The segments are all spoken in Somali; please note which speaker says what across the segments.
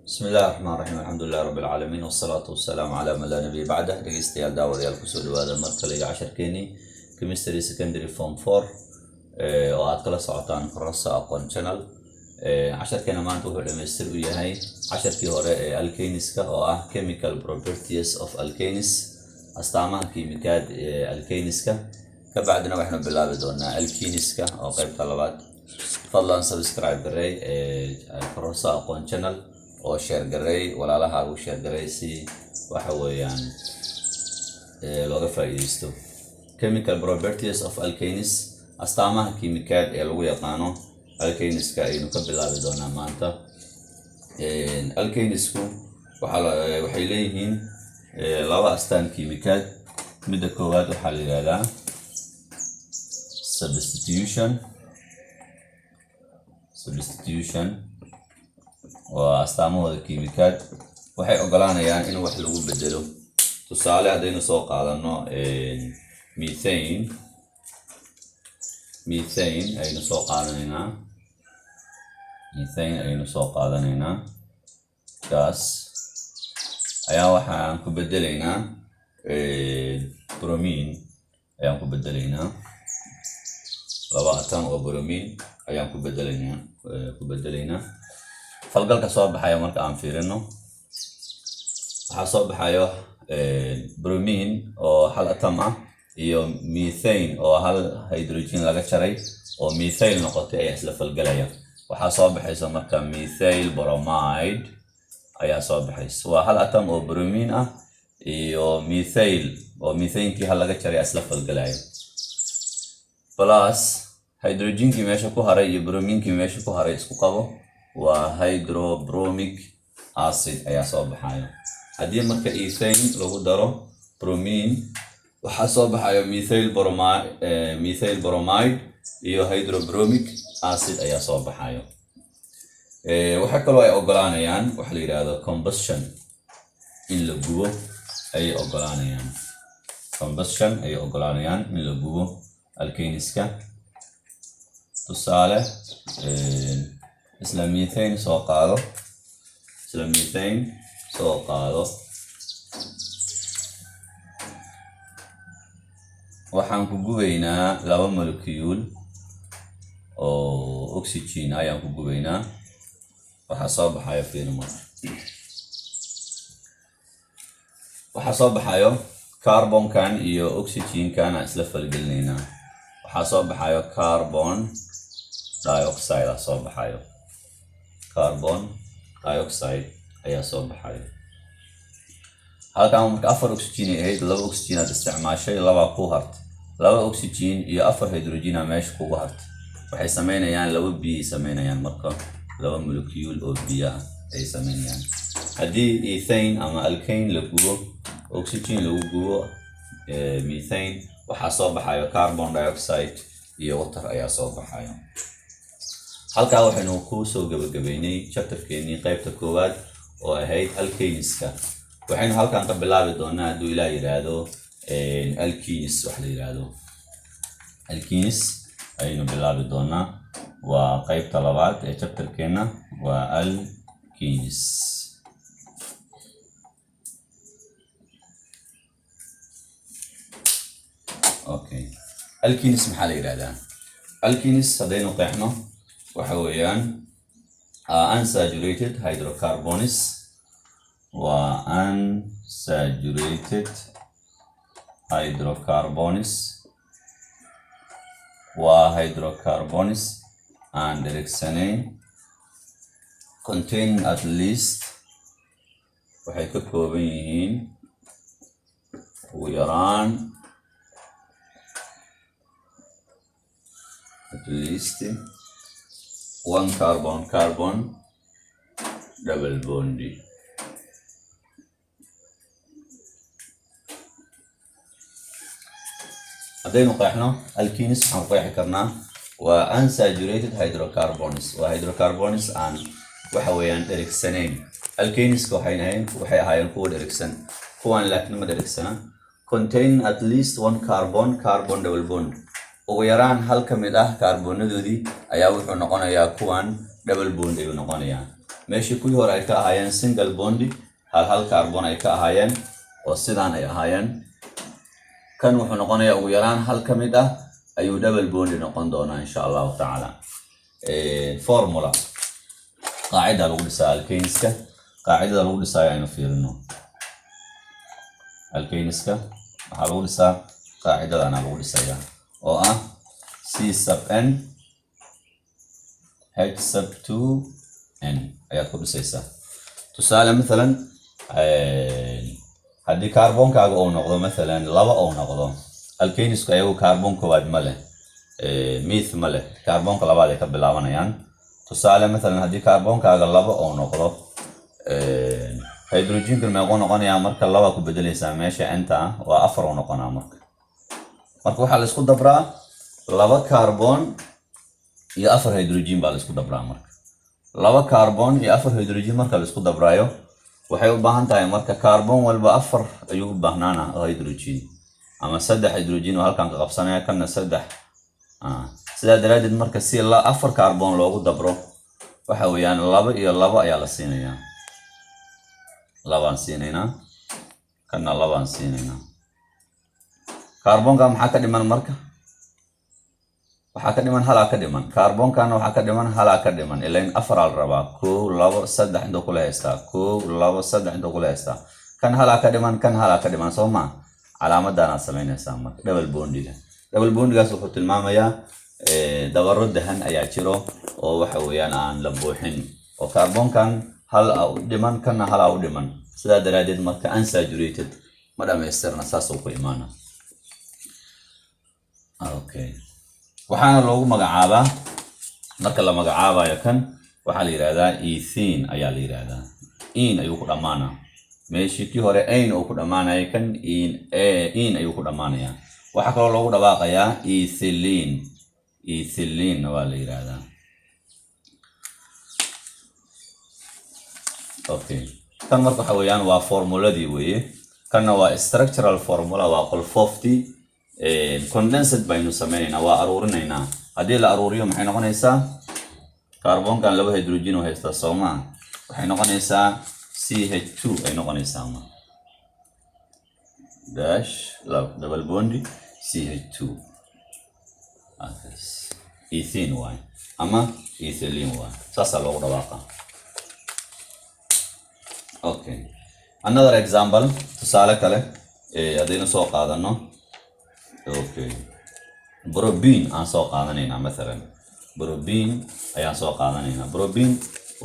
Speaker 1: بسم الله الرحمن الرحيم الحمد لله رب العالمين والصلاة والسلام على من لا نبي بعده dhegeystayaal daawadayaal kusoo dhawaada mar kale iyo casharkeenii chemistry secondary form 4 oo aad kala socotaan Farasa Aqoon Channel. Casharkeena maanta wuxuu dhameystir u yahay casharkii hore ee alkaneska oo ah chemical properties of alkanes, astaamaha kiimikaad ee alkaneska. ka bacdina waxaanu bilaabi doonaa alkaneska oo qaybta labaad. fadlan subscribe gareey Farasa Aqoon Channel oo share gareey walaalaha ugu share gareey si waxa weeyaan looga faa'iideysto. Chemical properties of alkanes, astaamaha kiimikaad ee lagu yaqaano alkaneska aynu ka bilaabi doonaa maanta. Alkanesku waxay leeyihiin laba astaan kiimikaad. midda koowaad waxaa la yiraahdaa substitution waa astaamahooda kiimikaad. waxay ogolaanayaan in wax lagu bedelo. tusaale haddaynu soo qaadano methane aynu soo qaadanaynaa gas ayaa waxaan ku bedelaynaa bromine ayaan ku bedelaynaa. laba atom oo bromine ayaan ku bedelaynaa. falgalka soo baxaya marka aan fiirino waxaa soo baxayo bromine oo hal atom ah iyo methane oo hal hydrogen laga jaray oo methyl noqotay ayaa isla falgalaya. waxaa soo baxaysa marka methyl bromide ayaa soo baxaysa. waa hal atom oo bromine ah iyo methyl oo methanekii hal laga jaray isla falgalaya, plus hydrogenkii meesha ku haray iyo brominekii meesha ku haray isku qabo waa hydrobromic acid ayaa soo baxayo. haddii marka ethane lagu daro bromine waxaa soo baxayo methyl bromide iyo hydrobromic acid ayaa soo baxayo. waxa kaloo ay ogolaanayaan waxa la yiraahdo combustion, in la gubo ayay ogolaanayaan in la gubo alkaneska. tusaale isla methane soo qaado waxaan ku gubaynaa laba molecule oo oxygen ayaan ku gubaynaa. waxaa soo baxayo carbonkan iyo oxygenkan aan isla falgelinaynaa. waxaa soo baxayo carbon dioxide ayaa soo baxayo. halkan marka 4 oxygen ay ahayd, 2 oxygen aad isticmaashay, 2 ku hartay. 2 oxygen iyo 4 hydrogen aa meesha kugu hartay. waxay sameynayaan 2 biyo sameynayaan, marka 2 molecule oo biyo ah ay sameynayaan. haddii ethane ama alkane la gubo, oxygen lagu gubo methane, waxaa soo baxayo carbon dioxide iyo water ayaa soo baxayo. halkaa waxaynu ku soo gabagabeynay chapterkeenii qaybta koowaad oo ahayd alkaneska. waxaynu halkan ka bilaabi doonaa hadduu ilaa yiraahdo alkenes. wax la yiraahdo alkenes ayaynu bilaabi doonaa. waa qaybta labaad ee chapterkeena, waa alkenes. okay, alkenes maxaa la yiraahdaa? alkenes haddaynu qeexno waxa weeyaan unsaturated hydrocarbons. waa unsaturated hydrocarbons. waa hydrocarbons aan dhereegsanayn, contain at least waxay ka kooban yihiin ugu yaraan at least 1 carbon double bond. haddaynu qeexno alkenes waxaan qeexi karnaa waa unsaturated hydrocarbons. waa hydrocarbons aan waxa weeyaan dhereegsanayn. alkaneska waxay ahaayeen kuwa dhereegsan, kuwan laakiin ma dhereegsana. contain at least 1 carbon double bond. ugu yaraan hal ka mid ah kaarbonadoodii ayaa wuxuu noqonayaa kuwan double bond ayuu noqonayaa. ماشي كل هو رأيك أهاين single bond هل كربون أيك أهاين وصدان أي أهاين كان وحنقنا يويران هل كمدة أيو دبل بوند نقن دونا إن شاء الله تعالى. فورمولا قاعدة لو لسا الكينسكا قاعدة لو لسا يعني فيرنو الكينسكا لو لسا قاعدة أنا لو لسا يعني أو C sub N H sub 2 N أيات كل سيسا تسأل مثلا هدي كربون كاغو أو نقطة مثلا لوا أو نقطة الكينسكا يو كربون كواد مله ميث مله كربون كلابا ذيك بلاوانا يعني تسأل مثلا هدي كربون كاغو لوا أو نقطة هيدروجين كل ما يقول نقطة يا مرك لوا كبدل ساميشة أنت وأفر ونقطة مرك مركو حال اسكو دبرا لوا كربون يا أفر هيدروجين بالاسكو دبرا مرك لوا كربون يا أفر هيدروجين مرك الاسكو دبرايو waxay u baahan tahay marka carbon walba afar ayuu u baahnaan hydrogen ama saddex hydrogen oo halkan ka qabsanaya kana saddex sida daraadid marka si la afar carbon loogu dabro waxa weeyaan laba iyo laba ayaa la siinayaa labaan siinaynaa kana labaan siinaynaa carbon-ka maxaa ka dhiman marka waxaa ka dhiman hal ka dhiman carbon-kana waxaa ka dhiman hal ka dhiman ileen afar al rabaa 1 2 3 inta kula haystaa 1 2 3 inta kula haystaa kan hal ka dhiman soo ma calaamadana sameynaysaa marka double bondigaas wuxuu tilmaamayaa dabaro dahan ayaa jiro oo waxa weeyaan aan la buuxin oo carbon-kan hal u dhiman kana hal u dhiman sida daraadeed marka unsaturated ma dhameystirna saas oo ku imaana okay waxaana loogu magacaabaa marka la magacaabayo kan waxa la yiraahdaa ethene ayaa la yiraahdaa in ayuu ku dhamaana meeshii kii hore ain oo ku dhamaanay kan in ayuu ku dhamaanaya waxa kale loogu dhawaaqayaa ethylene waa la yiraahdaa okay kan marka waxa weeyaan waa formuladii weeye kana waa structural formula waa qolfooftii condensed baynu sameynayna waa aruurinaynaa hadii la aruuriyo maxay noqonaysaa carbon-kan laba hydrogen oo haysta Soomaa waxay noqonaysaa CH2 ay noqonaysaa ma dash double bond CH2 ethene way ama ethylene way saasa loogu dhawaaqa okay another example tusaale kale hadaynu soo qaadano okay بروبين aan soo qaadanayna مثلا بروبين ayaan soo qaadanayna بروبين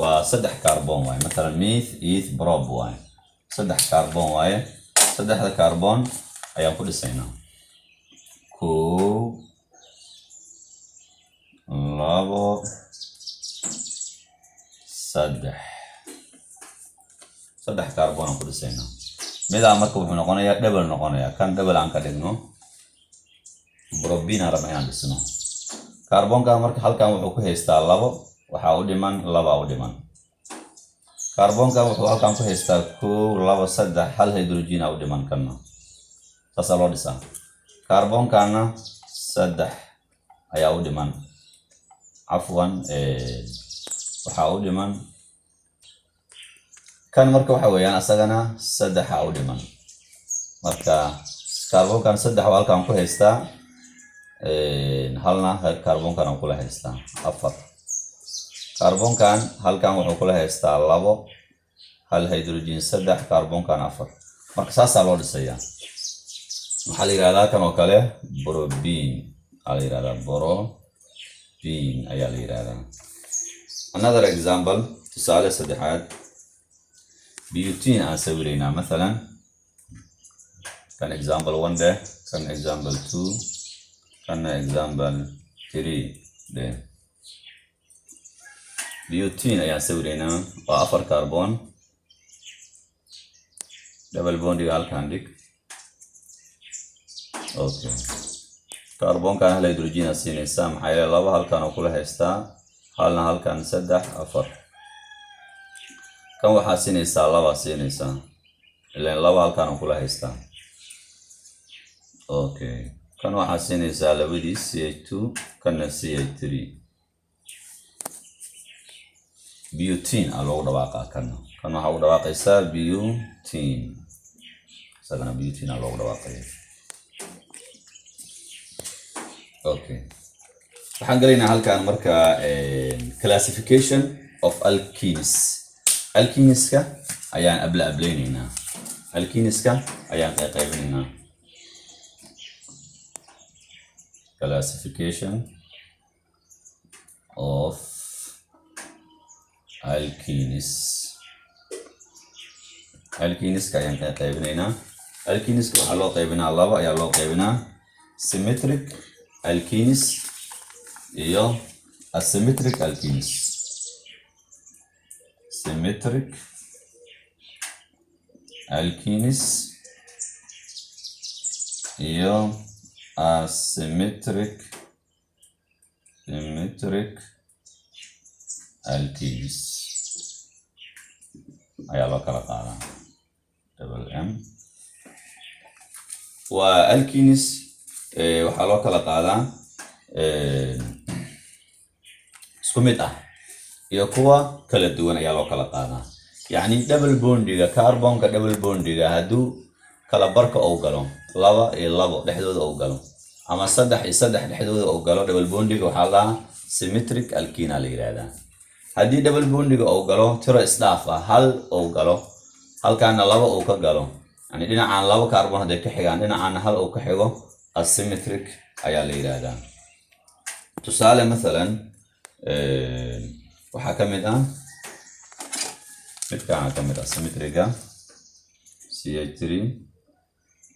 Speaker 1: waa saddex carbon way مثلا meth eth prob way saddex carbon way saddexda carbon ayaan ku dhisaynaa 1 2 saddex carbon aan ku dhisaynaa mida marka wuxuu noqonayaa double noqonayaa kan double aan ka dhigno بروبين أربعين عندنا كربون كان مركب هل كان وحكو هيستا لبا وحاو ديمان لبا أو ديمان كربون كان وحكو هل كان هيستا كو لبا سدح هل هيدروجين أو ديمان كنا تصلوا ديسا كربون كان سدح أي أو ديمان عفوا وحاو ديمان كان مركب حويان أساقنا سدح أو ديمان مركب كربون كان سدح وهل كان هيستا halna carbon-kan aan kula haystaa afar carbon-kan halkan wuxuu kula haystaa labo hal hydrogen saddex carbon-kan afar marka saasa loo dhisayaa waxa la yiraahdaa kan oo kale propene ayaa la yiraahdaa another example tusaale saddexaad butene aan sawiraynaa مثلا kan example 1 ده kan example 2 kan example 3 ده butene ayaa sawiraynaa waa afar carbon double bond halkan dhig okay carbon kan hal hydrogen siinaysa maxay leedahay laba halkan oo kula haystaa halna halkan saddex afar kan waxa siinaysa laba siinaysa ilaa laba halkan oo kula haystaa okay kan waxa siinaysa labadii CH2 kana CH3 butene aloo dhawaaqaa kan waxa uu dhawaaqaysaa butene sagana butene aloo dhawaaqay okay waxaan galaynaa halkaan marka classification of alkenes alkeneska ayaan ablaynaynaa alkeneska ayaan qaybinaynaa classification of alkenes alkeneska ayaan qaybinaynaa alkeneska waxaa loo qaybinaa laba ayaa loo qaybinaa symmetric alkenes iyo asymmetric alkenes symmetric alkenes iyo asymmetric alkenes ayaa loo kala qaadaa double m waa alkenes waxaa loo kala qaadaa isku mid ah iyo kuwa kala duwan ayaa loo kala qaadaa yani double bondiga carbonka double bondiga haduu kala barka uu galo 2 iyo 2 dhexdooda uu galo ama 3 iyo 3 dhexdooda uu galo double bondiga waxaa la symmetric alkene la yiraahdaa hadii double bondiga uu galo tiro isdhaaf ah hal uu galo halkaana 2 uu ka galo yani dhinacaan 2 carbon haday ka xigaan dhinacaan hal uu ka xigo asymmetric ayaa la yiraahdaa tusaale midalan waxaa kamid ah midkaan kamid ah symmetriga CH3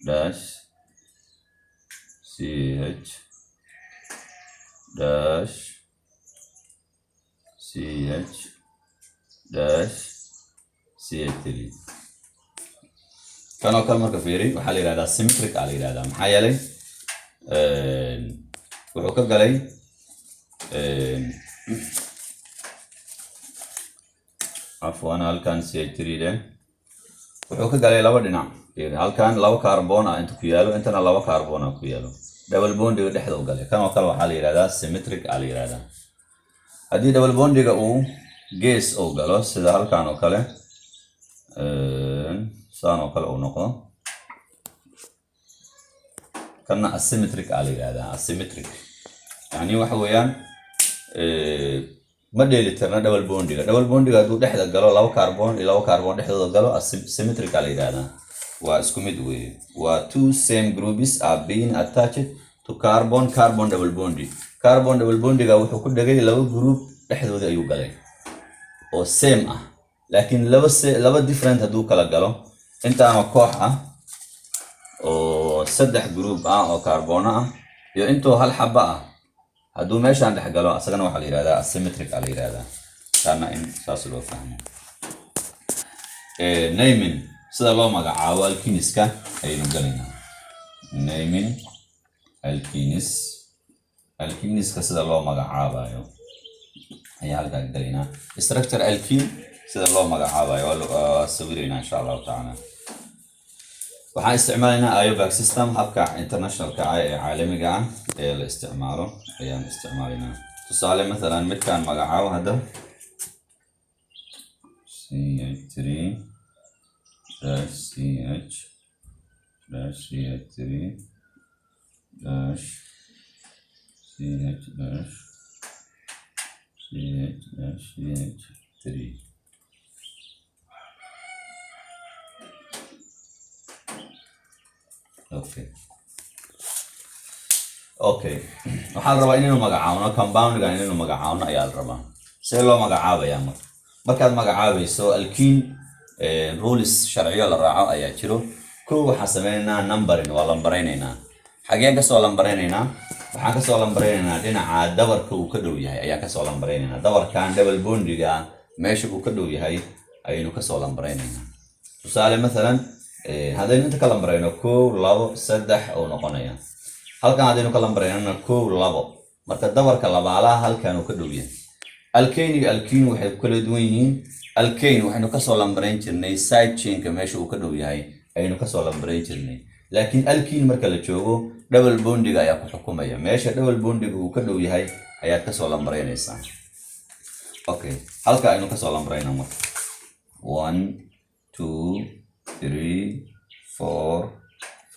Speaker 1: dash CH dash CH dash CH3 كانوا كلمة كفيري وحالي هذا سيمتريك على هذا محايلي وحكى قالي عفوا أنا هل كان CH3 ده وحكى قالي لو بدنا يعني هل كان لو كربون أنت كيالو أنت أنا لو كربون كيالو دبل بوند ده حلو قالي كانوا كلمة حالي هذا سيمتريك على هذا هذه دبل بوند ده أو جيس أو قالوا سيدا هل كانوا كله سانو كله أو نقطة كنا asymmetric على هذا asymmetric يعني وحويان ما دليل ترنا دبل بونديغا دو دحدا غلو لو كربون دحدا غلو asymmetric على هذا واسكوميد وي و two same groups are being attached to carbon double bondiga wuxuu ku dhagay laba group dhexdooda ayuu galay oo same ah laakiin laba different haduu kala galo inta ama koox ah oo saddex group ah oo carbon ah iyo intoo hal xaba ah haduu meeshaan dhex galo asagana waxa la yiraahdaa asymmetric la yiraahdaa kana in saas loo fahmo naming sida loo magacaabo alkeneska aynu galinaa naming alkeneska sida loo magacaabayo ayaa halkaan galinaa structure alkene sida loo magacaabayo waa sawirayna insha Allah taala waxaan isticmaalnaa IUPAC system habka internationalka ee caalamiga ah ee la isticmaalo ayaan isticmaalnaa tusaale midalan midkaan magacaabo hada CH3 dash CH dash CH3 dash CH dash CH dash CH3 okay waxaan rabaa inaynu magacaawno compound-ga inaynu magacaawno ayaa la rabaa see loo magacaabayaa markaad magacaabayso alkene rules sharciyo la raaco ayaa jiro koo waxaan sameynaynaa numbering waa lambareynaynaa xageen ka soo lambareynaynaa waxaan ka soo lambareynaynaa dhinaca dabarka uu ka dhow yahay ayaa ka soo lambareynaynaa dabarkan double bondiga meesha uu ka dhow yahay ayaynu ka soo lambareynaynaa tusaale midalan hadaynu inta ka lambareyno 1 2 3 oo noqonaya halkan hadaynu ka lambareyno 1 2 marka dabarka labaalaha halkan uu ka dhow yahay alkene iyo alkene waxay kala duwan yihiin alkene waxaynu ka soo lambareyn jirnay side chain-ka meesha uu ka dhow yahay ayaynu ka soo lambareyn jirnay laakiin alkene marka la joogo double bondiga ayaa ku xukumaya meesha double bondiga uu ka dhow yahay ayaad ka soo lambareynaysaa okay halka inuu ka soo lambarayna marka 1 2 3 4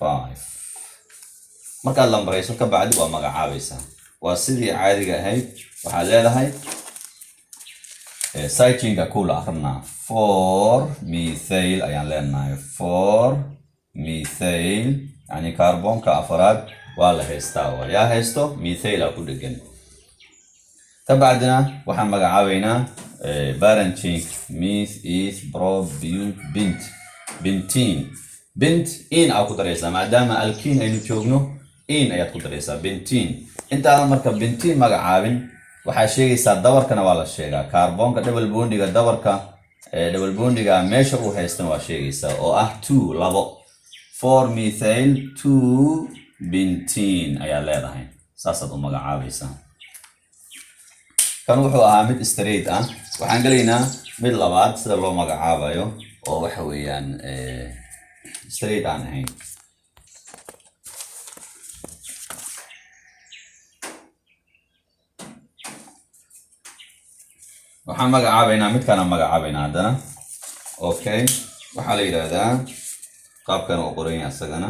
Speaker 1: 5 markaad lambarayso ka bacdi waa magacaabaysaa waa sidii caadiga ahayd waxaad leedahay side chainka kula akhrina 4 methyl ayaan leenahay 4 methyl يعني كربون كأفراد ولا هيستا يا هيستو ميثيل أو كودجن تبعدنا وحنا مجعوينا بارنتشيك ميث إيث برو بيوت بنتين بنت إن أو كدريسا ما دام الكين أي نشوفنه إن أي كدريسا بنتين أنت على مركب بنتين مجعوين وحشيء صار دور كنا ولا شيء كربون كدبل بوندي كدور دبل بوندي كمشى وهيستن وشيء صار أو 2 لابو 4 methyl 2 bentene ayaa leedahay saasaad u magacaabaysaa kan wuxuu ahaa mid straight ah waxaan galaynaa mid labaad sida loo magacaabayo oo waxa weeyaan straight aan ahayn waxaan magacaabaynaa midkaan aan magacaabaynaa haddana okay waxaa la yidhaahdaa qaabkan oo qoran yahay asagana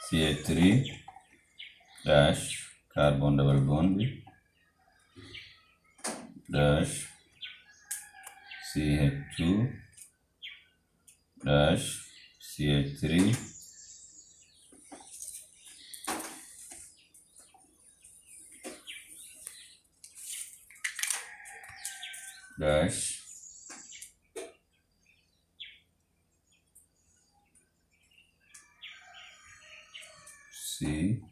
Speaker 1: CH3 dash carbon double bond dash CH2 dash CH3 dash C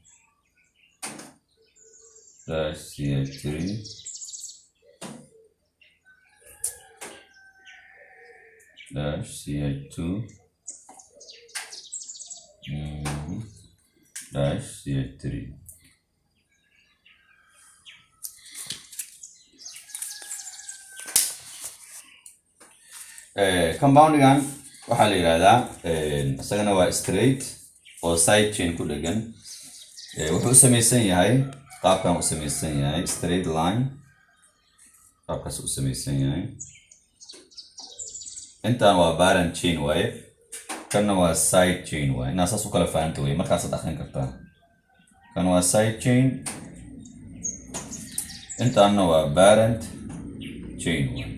Speaker 1: dash CH3 dash CH2 dash CH3 compoundingan waxaa la yiraahdaa isagana waa straight oo side chain ku dhagan wuxuu u samaysan yahay qaabkan u samaysan yahay straight line qaabkaas u samaysan yahay intaan waa parent chain waaye kanna waa side chain waaye inaa saas u kala fahanto waaye markaasaad akhrin kartaa kan waa side chain intaanna waa parent chain waaye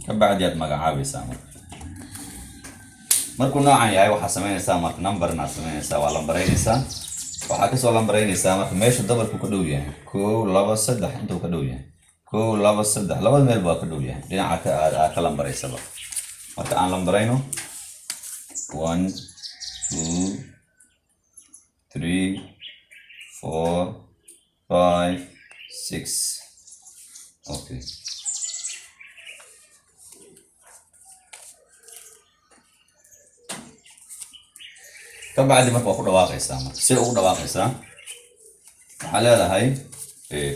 Speaker 1: ka bacdi aad magacaabaysaa markuu noocan yahay waxaa samaynaysaa marka numberna samaynaysaa waa lambareynaysaa waxaa kasoo lambareynaysaa marka meesha dabarku ka dhow yahay 1 2 3 intuu ka dhow yahay 1 2 3 labada meel baa ka dhow yahay dhinaca ka lambareysaba marka aan lambareyno 1 2 3 4 5 6 okay kabacdi marka ku dhawaaqaysaa marka si ugu dhawaaqaysaa waxa leedahay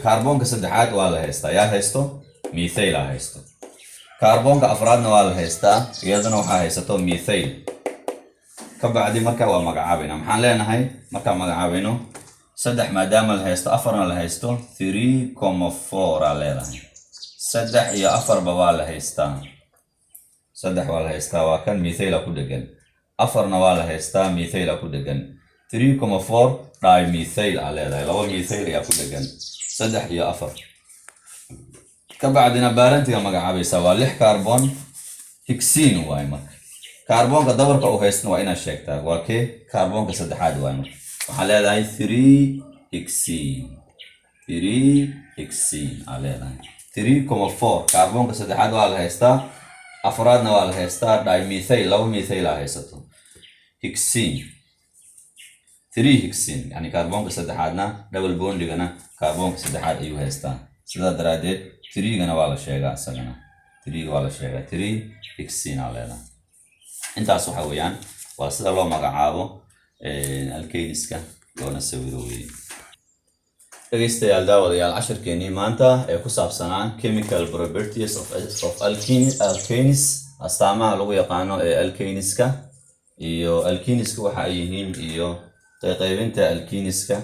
Speaker 1: kaarboonka saddexaad waa la haystaa yaa haysto methyl aa haysto kaarboonka afraadna waa la haystaa iyadana waxaa haysato methyl kabacdi marka waa magacaabayna maxaan leenahay marka magacaabayno saddex maadaama la haysto afarna la haysto 3.4 aa leedahay saddex iyo afarba waa la haystaa saddex waa la haystaa waa kan methyl ku dhagan afarna waa la haystaa methyl ku dhagan 3.4 dimethyl aa leedahay laba methyl ayaa ku dhagan saddex iyo afar kabacdina baarantiga magacaabaysa waa 6 carbon hexene waay marka kaarboonka dabarka uu haystana waa inaad sheegtaa waa kee kaarboonka saddexaad waay marka waxaa leedahay 3 hexene aa leedahay 3.4 kaarboonka saddexaad waa la haystaa afraadna waa la haystaa dimethyl laba methyl aa haysato hexene 3 hexene yani kaarboonka saddexaadna double bondigana kaarboonka saddexaad ayuu haystaa sidaa daraadeed 3gana waa la sheegaa isagana 3 waa la sheegaa 3 hexene aa leedahay intaas waxa weeyaan waa sida loo magacaabo alkeniska loona sawiro weeye dhegeystayaal daawadayaal casharkeenii maanta ee ku saabsanaa chemical properties of alkenes astaamaha lagu yaqaano ee alkeniska iyo alkeniska waxa ay yihiin iyo qaybinta alkeniska